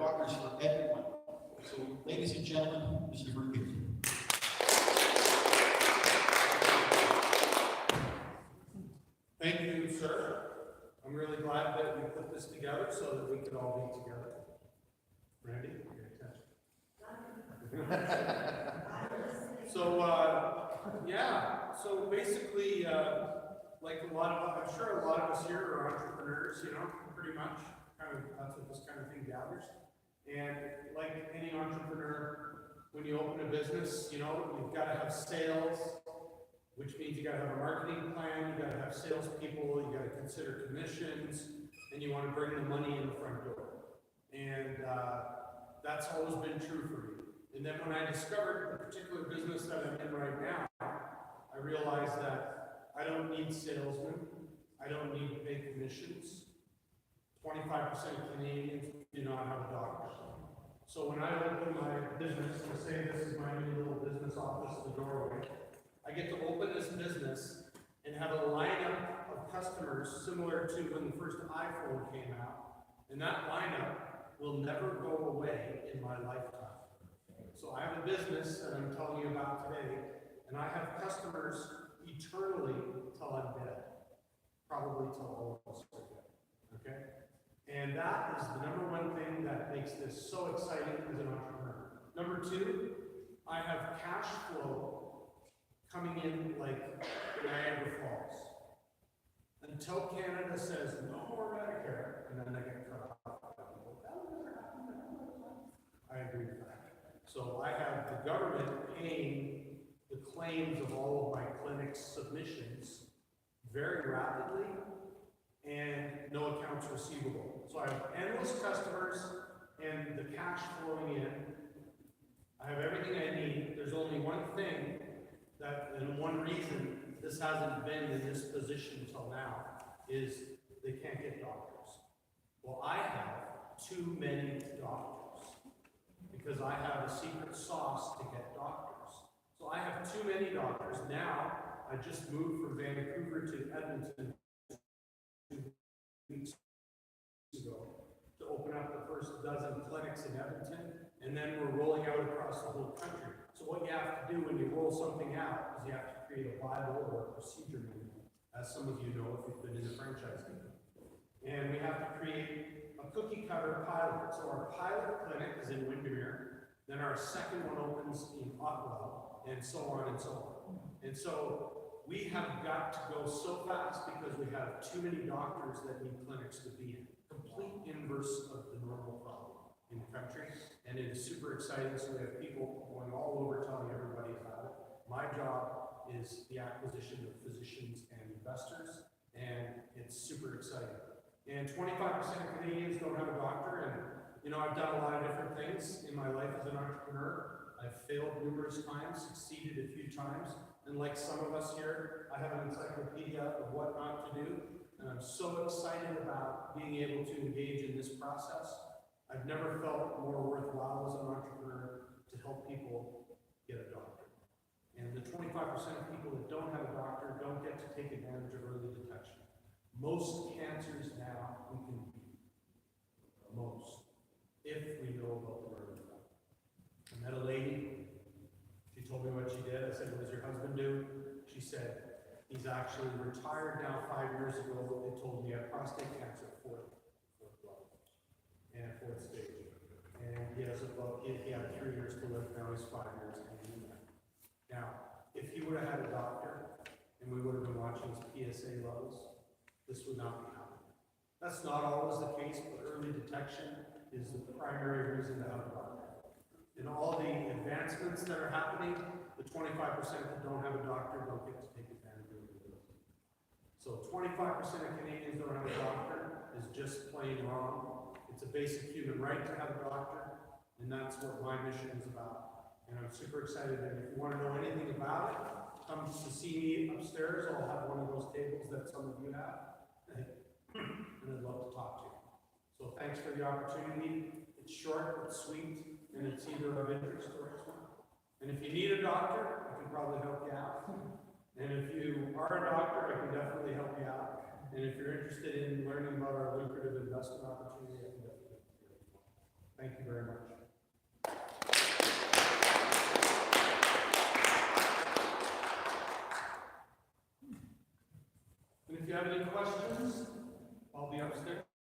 doctors for everyone. So, ladies and gentlemen, Mr. Vern Peterson. Thank you, sir. I'm really glad that we put this together so that we could all be together. Randy, pay attention. So basically, like a lot of, I'm sure a lot of us here are entrepreneurs, you know, pretty much. That's what this kind of thing gathers. And like any entrepreneur, when you open a business, you know, you've got to have sales, which means you got to have a marketing plan, you got to have salespeople, you got to consider commissions, and you want to bring the money in the front door. And that's always been true for me. And then when I discovered the particular business that I'm in right now, I realized that I don't need salesmen, I don't need to pay commissions. 25% of Canadians do not have a doctor. So when I open my business, let's say this is my new little business office in the doorway, I get to open this business and have a lineup of customers similar to when the first iPhone came out. And that lineup will never go away in my lifetime. So I have a business that I'm telling you about today, and I have customers eternally till I'm dead. Probably till all of us are dead. Okay? And that is the number one thing that makes this so exciting as an entrepreneur. Number two, I have cash flow coming in like Niagara Falls. Until Canada says no more Medicare, and then they get cut off. I agree with that. So I have the government paying the claims of all of my clinic submissions very rapidly, and no accounts receivable. So I have endless customers and the cash flowing in. I have everything I need. There's only one thing that, and one reason this hasn't been in this position until now, is they can't get doctors. Well, I have too many doctors because I have a secret sauce to get doctors. So I have too many doctors. Now, I just moved from Vancouver to Edmonton 2 weeks ago to open up the first dozen clinics in Edmonton, and then we're rolling out across the whole country. So what you have to do when you roll something out is you have to create a Bible or a procedure manual, as some of you know if you've been in the franchising. And we have to create a cookie cutter pilot. So our pilot clinic is in Windermere, then our second one opens in Ottawa, and so on and so on. And so we have got to go so fast because we have too many doctors that need clinics to be in. Complete inverse of the normal problem in the country. And it is super exciting. So we have people going all over telling everybody about it. My job is the acquisition of physicians and investors, and it's super exciting. And 25% of Canadians don't have a doctor, and you know, I've done a lot of different things in my life as an entrepreneur. I've failed numerous times, succeeded a few times, and like some of us here, I have an encyclopedia of what not to do, and I'm so excited about being able to engage in this process. I've never felt more worthwhile as an entrepreneur to help people get a doctor. And the 25% of people that don't have a doctor don't get to take advantage of early detection. Most cancers now we can beat. Most. If we know about the early stuff. I met a lady, she told me what she did. I said, what does your husband do? She said, he's actually retired now 5 years ago. They told me he had prostate cancer, fourth level, and fourth stage. And he had 3 years to live, now he's 5 years hanging in there. Now, if he would have had a doctor, and we would have been watching his PSA levels, this would not be happening. That's not always the case, but early detection is the primary reason to have a doctor. In all the advancements that are happening, the 25% that don't have a doctor don't get to take advantage of it. So 25% of Canadians don't have a doctor is just plain wrong. It's a basic human right to have a doctor, and that's what my mission is about. And I'm super excited, and if you want to know anything about it, come to see me upstairs. I'll have one of those tables that some of you have, and I'd love to talk to you. So thanks for the opportunity. It's short, it's sweet, and it's either of interest or it's not. And if you need a doctor, I can probably help you out. And if you are a doctor, I can definitely help you out. And if you're interested in learning about our lucrative investment opportunity, I can definitely help you. Thank you very much. And if you have any questions, I'll be upstairs.